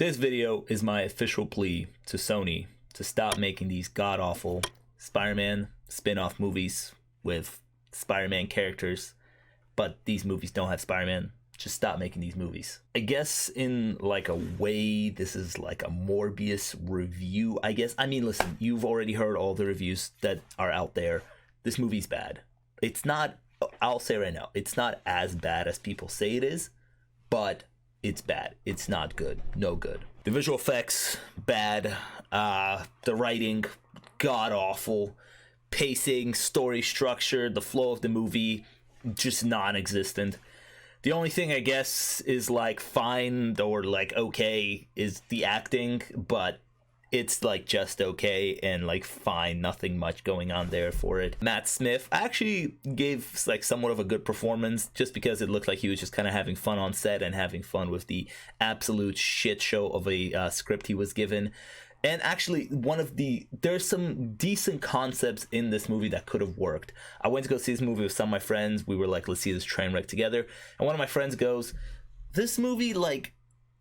This video is my official plea to Sony to stop making these god-awful Spider-Man spin-off movies with Spider-Man characters, but these movies don't have Spider-Man. Just stop making these movies. I guess in like a way, this is like a Morbius review, I guess. I mean, listen, you've already heard all the reviews that are out there. This movie's bad. It's not, I'll say right now, it's not as bad as people say it is, but it's bad. It's not good. No good. The visual effects, bad. The writing, god-awful. Pacing, story structure, the flow of the movie, just non-existent. The only thing I guess is like fine or like okay is the acting, but it's like just okay and like fine, nothing much going on there for it. Matt Smith actually gave like somewhat of a good performance just because it looked like he was just kind of having fun on set and having fun with the absolute shit show of a script he was given. And actually, there's some decent concepts in this movie that could have worked. I went to go see this movie with some of my friends. We were like, let's see this train wreck together. And one of my friends goes, this movie, like,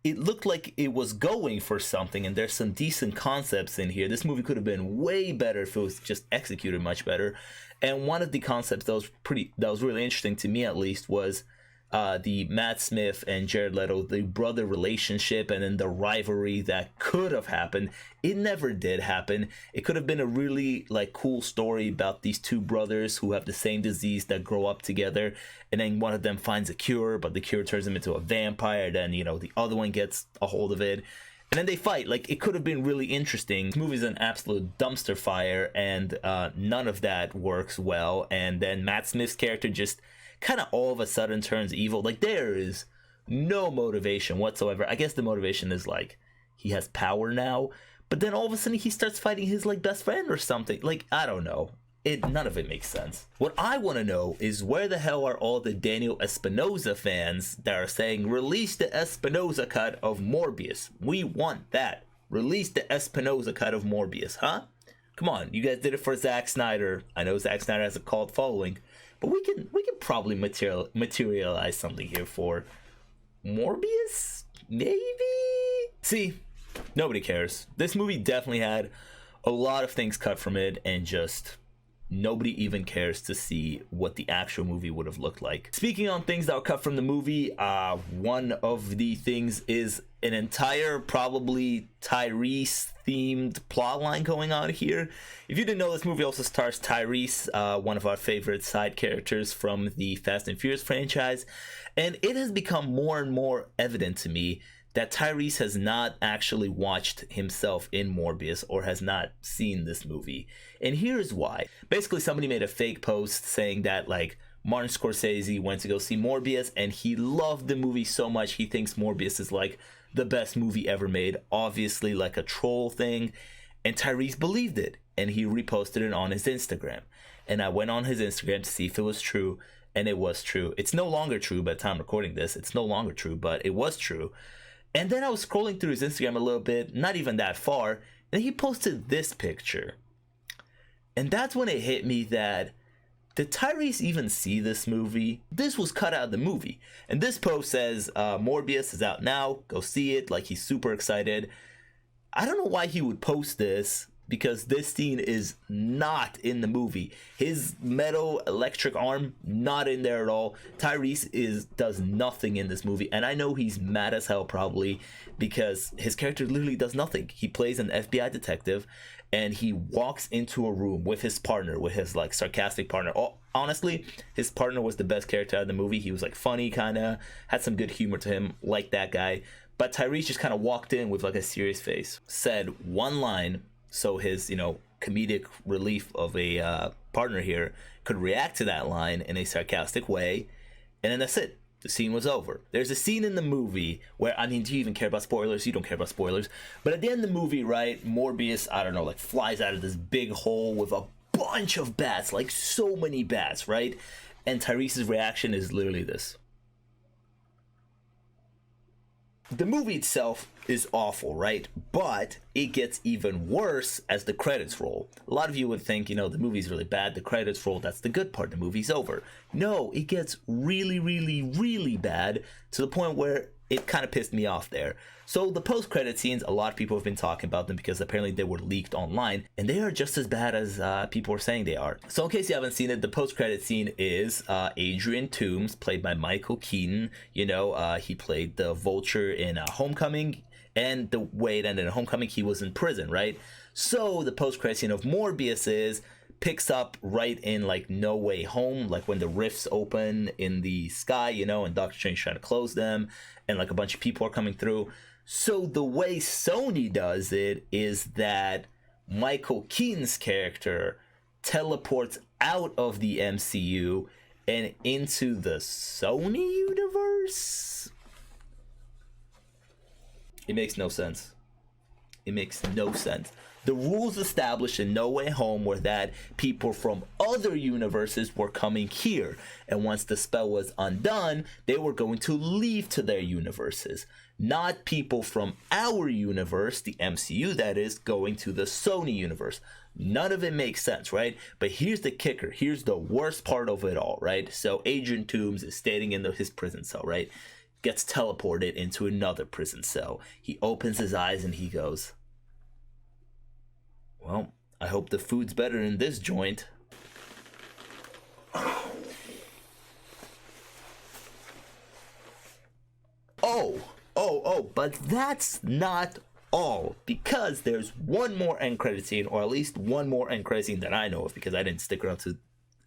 it looked like it was going for something, and there's some decent concepts in here. This movie could have been way better if it was just executed much better. And one of the concepts that was really interesting to me, at least, was the Matt Smith and Jared Leto, the brother relationship, and then the rivalry that could have happened. It never did happen. It could have been a really like cool story about these two brothers who have the same disease that grow up together, and then one of them finds a cure, but the cure turns him into a vampire. Then the other one gets a hold of it, and then they fight. Like, it could have been really interesting. This movie's an absolute dumpster fire, and none of that works well. And then Matt Smith's character just kind of all of a sudden turns evil. Like, there is no motivation whatsoever. I guess the motivation is like he has power now, but then all of a sudden he starts fighting his like best friend or something. Like, I don't know. None of it makes sense. What I want to know is where the hell are all the Daniel Espinosa fans that are saying release the Espinosa cut of Morbius? We want that. Release the Espinosa cut of Morbius, huh? Come on, you guys did it for Zack Snyder. I know Zack Snyder has a cult following, but we can probably materialize something here for Morbius? Maybe? See, nobody cares. This movie definitely had a lot of things cut from it, and just nobody even cares to see what the actual movie would have looked like. Speaking on things that were cut from the movie, one of the things is an entire probably Tyrese themed plotline going on here. If you didn't know, this movie also stars Tyrese, one of our favorite side characters from the Fast and Furious franchise, and it has become more and more evident to me that Tyrese has not actually watched himself in Morbius or has not seen this movie. And here's why. Basically, somebody made a fake post saying that like Martin Scorsese went to go see Morbius and he loved the movie so much he thinks Morbius is like the best movie ever made. Obviously like a troll thing. And Tyrese believed it, and he reposted it on his Instagram. And I went on his Instagram to see if it was true, and it was true. It's no longer true by the time I'm recording this. It's no longer true, but it was true. And then I was scrolling through his Instagram a little bit, not even that far, and he posted this picture. And that's when it hit me that, did Tyrese even see this movie? This was cut out of the movie. And this post says, Morbius is out now, go see it, like he's super excited. I don't know why he would post this, because this scene is not in the movie. His metal electric arm, not in there at all. Tyrese does nothing in this movie, and I know he's mad as hell probably because his character literally does nothing. He plays an FBI detective, and he walks into a room with his partner, with his like sarcastic partner. Oh, honestly, his partner was the best character out of the movie. He was like funny, kind of had some good humor to him, like that guy. But Tyrese just kind of walked in with like a serious face, said one line, so his, comedic relief of a partner here could react to that line in a sarcastic way, and then that's it. The scene was over. There's a scene in the movie where, do you even care about spoilers? You don't care about spoilers. But at the end of the movie, right, Morbius, like flies out of this big hole with a bunch of bats, like so many bats, right? And Tyrese's reaction is literally this. The movie itself is awful, right? But it gets even worse as the credits roll. A lot of you would think, the movie's really bad, the credits roll, that's the good part, the movie's over. No, it gets really, really, really bad to the point where it kind of pissed me off there. So the post-credit scenes, a lot of people have been talking about them because apparently they were leaked online, and they are just as bad as people are saying they are. So in case you haven't seen it, the post-credit scene is Adrian Toomes, played by Michael Keaton. You know, he played the Vulture in Homecoming, and the way it ended in Homecoming, he was in prison, right? So the post-credit scene of Morbius picks up right in like No Way Home, like when the rifts open in the sky, you know, and Doctor Strange trying to close them, and like a bunch of people are coming through. So the way Sony does it is that Michael Keaton's character teleports out of the MCU and into the Sony universe. It makes no sense. It makes no sense. The rules established in No Way Home were that people from other universes were coming here, and once the spell was undone, they were going to leave to their universes. Not people from our universe, the MCU that is, going to the Sony universe. None of it makes sense, right? But here's the kicker. Here's the worst part of it all, right? So Agent Toomes is staying in his prison cell, right? Gets teleported into another prison cell. He opens his eyes and he goes, well, I hope the food's better in this joint. But that's not all, because there's one more end credit scene, or at least one more end credit scene that I know of, because I didn't stick around to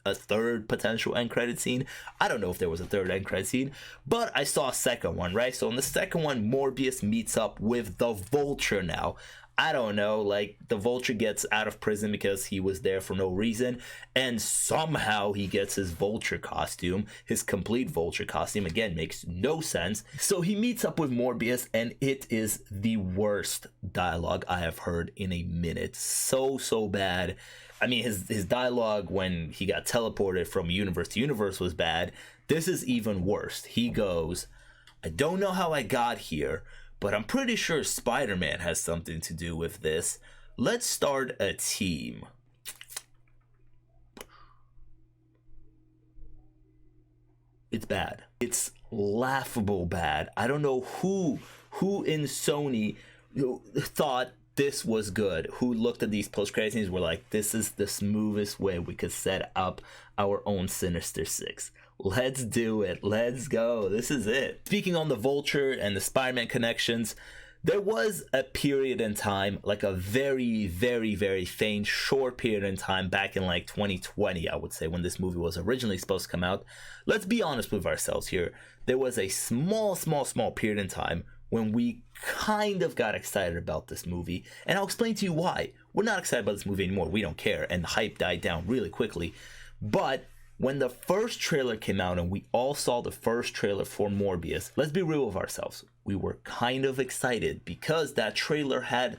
a third potential end credit scene. I don't know if there was a third end credit scene, but I saw a second one, right? So in the second one, Morbius meets up with the Vulture now. I don't know, like the Vulture gets out of prison because he was there for no reason, and somehow he gets his Vulture costume, his complete Vulture costume. Again, makes no sense. So he meets up with Morbius, and it is the worst dialogue I have heard in a minute. So bad. I mean, his dialogue when he got teleported from universe to universe was bad. This is even worse. He goes, I don't know how I got here, but I'm pretty sure Spider-Man has something to do with this. Let's start a team. It's bad. It's laughable bad. I don't know who in Sony thought this was good, who looked at these post-credit scenes were like, this is the smoothest way we could set up our own Sinister Six. Let's do it. Let's go. This is it. Speaking on the Vulture and the Spider-Man connections, there was a period in time, like a very, very, very faint, short period in time back in like 2020, I would say, when this movie was originally supposed to come out. Let's be honest with ourselves here. There was a small period in time when we kind of got excited about this movie, and I'll explain to you why. We're not excited about this movie anymore. We don't care, and the hype died down really quickly. But when the first trailer came out and we all saw the first trailer for Morbius, let's be real with ourselves. We were kind of excited because that trailer had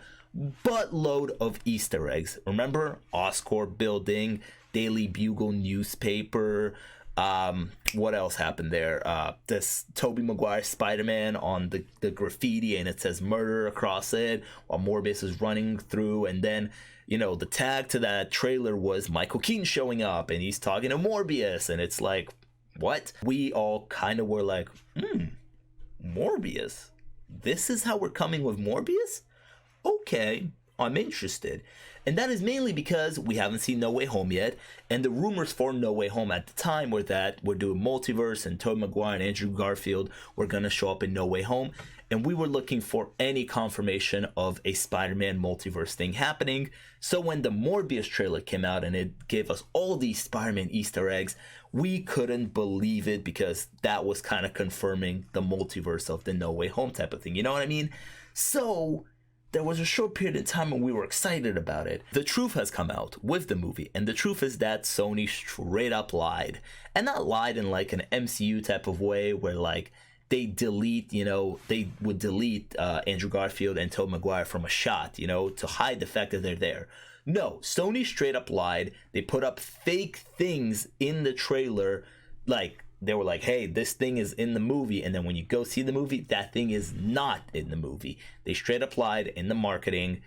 buttload of Easter eggs. Remember? Oscorp building, Daily Bugle newspaper. What else happened there? This Tobey Maguire Spider-Man on the graffiti, and it says murder across it while Morbius is running through, and then, you know, the tag to that trailer was Michael Keaton showing up and he's talking to Morbius, and it's like, what? We all kind of were like, Morbius? This is how we're coming with Morbius? Okay, I'm interested. And that is mainly because we haven't seen No Way Home yet, and the rumors for No Way Home at the time were that we're doing multiverse and Tobey Maguire and Andrew Garfield were going to show up in No Way Home, and we were looking for any confirmation of a Spider-Man multiverse thing happening. So when the Morbius trailer came out and it gave us all these Spider-Man Easter eggs, we couldn't believe it because that was kind of confirming the multiverse of the No Way Home type of thing, you know what I mean? So there was a short period of time when we were excited about it. The truth has come out with the movie, and the truth is that Sony straight up lied. And not lied in like an MCU type of way where like they would delete Andrew Garfield and Tobey Maguire from a shot, you know, to hide the fact that they're there. No, Sony straight up lied. They put up fake things in the trailer, like they were like, hey, this thing is in the movie, and then when you go see the movie, that thing is not in the movie. They straight up lied in the marketing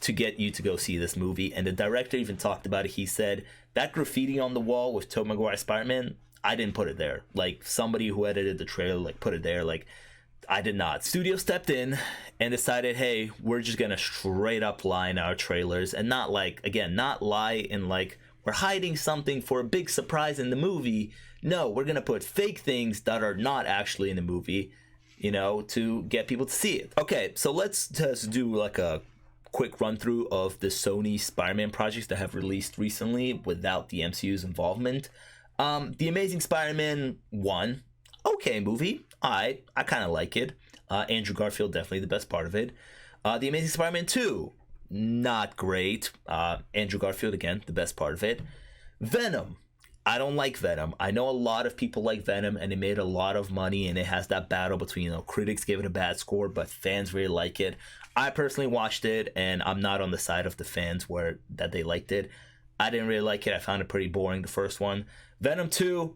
to get you to go see this movie, and the director even talked about it. He said, that graffiti on the wall with Tobey Maguire Spider-Man, I didn't put it there. Like, somebody who edited the trailer, like, put it there. Like, I did not. Studio stepped in and decided, hey, we're just gonna straight up lie in our trailers, and not like, again, not lie in like we're hiding something for a big surprise in the movie. No, we're gonna put fake things that are not actually in the movie, you know, to get people to see it. Okay, so let's just do like a quick run through of the Sony Spider-Man projects that have released recently without the MCU's involvement. The Amazing Spider-Man 1, okay movie. I kind of like it. Andrew Garfield, definitely the best part of it. The Amazing Spider-Man 2, not great. Andrew Garfield, again, the best part of it. Venom, I don't like Venom. I know a lot of people like Venom, and it made a lot of money, and it has that battle between, you know, critics gave it a bad score, but fans really like it. I personally watched it, and I'm not on the side of the fans where that they liked it. I didn't really like it. I found it pretty boring, the first one. Venom 2,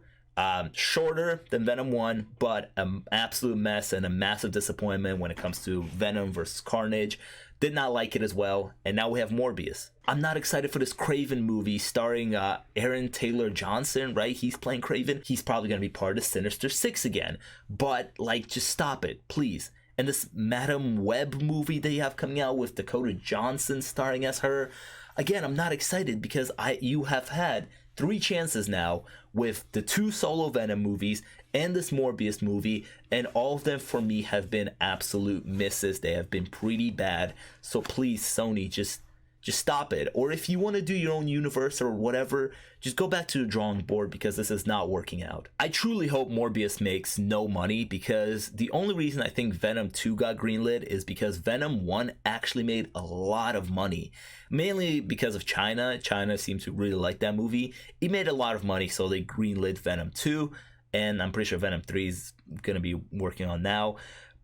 shorter than Venom 1, but an absolute mess and a massive disappointment when it comes to Venom versus Carnage. Did not like it as well. And now we have Morbius. I'm not excited for this Craven movie starring Aaron Taylor Johnson, right? He's playing Craven. He's probably going to be part of Sinister Six again. But, like, just stop it, please. And this Madam Web movie that you have coming out with Dakota Johnson starring as her. Again, I'm not excited because you have had 3 chances now with the 2 solo Venom movies and this Morbius movie, and all of them for me have been absolute misses. They have been pretty bad. So please, Sony, just stop it. Or if you want to do your own universe or whatever, just go back to the drawing board, because this is not working out. I truly hope Morbius makes no money, because the only reason I think Venom 2 got greenlit is because Venom 1 actually made a lot of money. Mainly because of China. China seems to really like that movie. It made a lot of money, so they greenlit Venom 2. And I'm pretty sure Venom 3 is going to be working on now.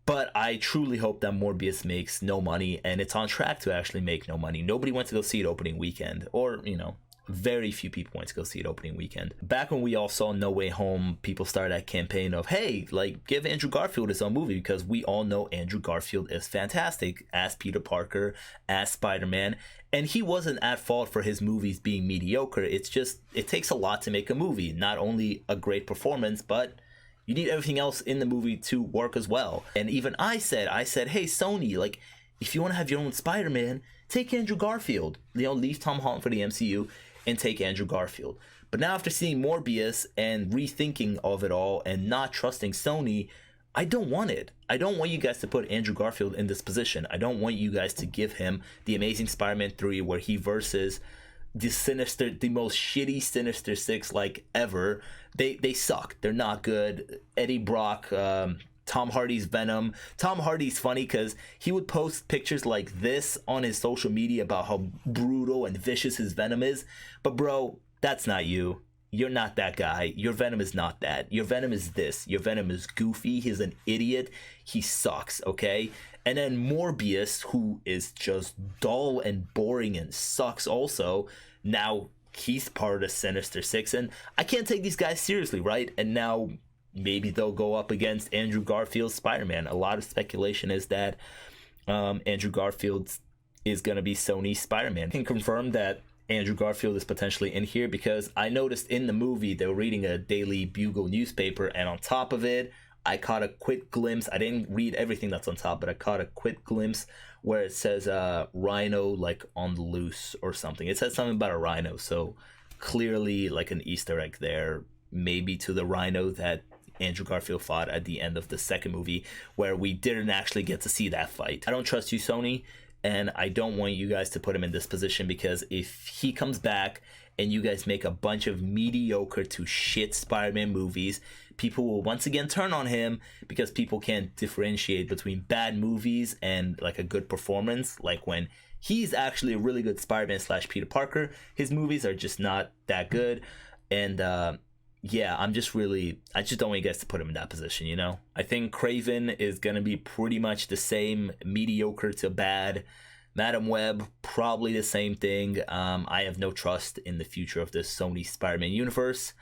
But I truly hope that Morbius makes no money, and it's on track to actually make no money. Nobody went to go see it opening weekend, or, you know, very few people went to go see it opening weekend. Back when we all saw No Way Home, people started that campaign of, hey, like, give Andrew Garfield his own movie, because we all know Andrew Garfield is fantastic as Peter Parker, as Spider-Man, and he wasn't at fault for his movies being mediocre. It's just, it takes a lot to make a movie. Not only a great performance, but you need everything else in the movie to work as well. And even I said, hey, Sony, like, if you want to have your own Spider-Man, take Andrew Garfield. You know, leave Tom Holland for the MCU and take Andrew Garfield. But now, after seeing Morbius and rethinking of it all and not trusting Sony, I don't want it. I don't want you guys to put Andrew Garfield in this position. I don't want you guys to give him the Amazing Spider-Man 3 where he versus the most shitty Sinister Six like ever. They suck. They're not good. Eddie Brock, Tom Hardy's Venom. Tom Hardy's funny because he would post pictures like this on his social media about how brutal and vicious his Venom is. But bro, that's not you. You're not that guy. Your Venom is not that. Your Venom is this. Your Venom is goofy. He's an idiot. He sucks, okay? And then Morbius, who is just dull and boring and sucks also. Now he's part of the Sinister Six, and I can't take these guys seriously, right? And now maybe they'll go up against Andrew Garfield's Spider-Man. A lot of speculation is that Andrew Garfield is going to be Sony's Spider-Man. I can confirm that Andrew Garfield is potentially in here because I noticed in the movie they were reading a Daily Bugle newspaper, and on top of it, I caught a quick glimpse. I didn't read everything that's on top, but I caught a quick glimpse where it says rhino like on the loose or something. It says something about a rhino, so clearly like an Easter egg there, maybe to the rhino that Andrew Garfield fought at the end of the second movie, where we didn't actually get to see that fight. I don't trust you, Sony, and I don't want you guys to put him in this position, because if he comes back and you guys make a bunch of mediocre to shit Spider-Man movies, people will once again turn on him because people can't differentiate between bad movies and like a good performance. Like when he's actually a really good Spider-Man / Peter Parker, his movies are just not that good. And yeah, I just don't want you guys to put him in that position, you know? I think Craven is going to be pretty much the same, mediocre to bad. Madam Web, probably the same thing. I have no trust in the future of this Sony Spider-Man universe.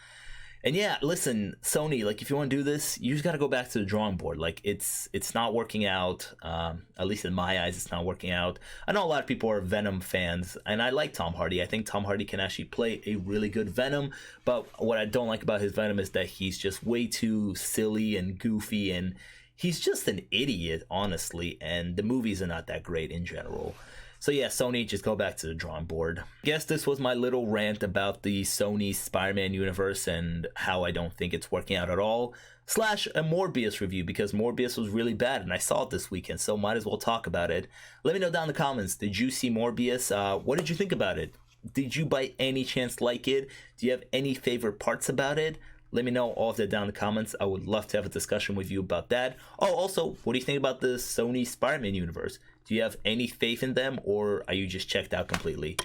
And yeah, listen, Sony, like if you want to do this, you just got to go back to the drawing board. Like it's not working out. At least in my eyes, it's not working out. I know a lot of people are Venom fans, and I like Tom Hardy. I think Tom Hardy can actually play a really good Venom. But what I don't like about his Venom is that he's just way too silly and goofy, and he's just an idiot, honestly, and the movies are not that great in general. So yeah, Sony, just go back to the drawing board. Guess this was my little rant about the Sony Spider-Man universe and how I don't think it's working out at all, slash a Morbius review, because Morbius was really bad and I saw it this weekend, so might as well talk about it. Let me know down in the comments, did you see Morbius? What did you think about it? Did you by any chance like it? Do you have any favorite parts about it? Let me know all of that down in the comments. I would love to have a discussion with you about that. Oh, also, what do you think about the Sony Spider-Man universe? Do you have any faith in them, or are you just checked out completely?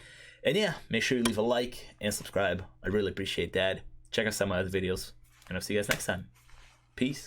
And yeah, make sure you leave a like and subscribe. I really appreciate that. Check out some of my other videos, and I'll see you guys next time. Peace.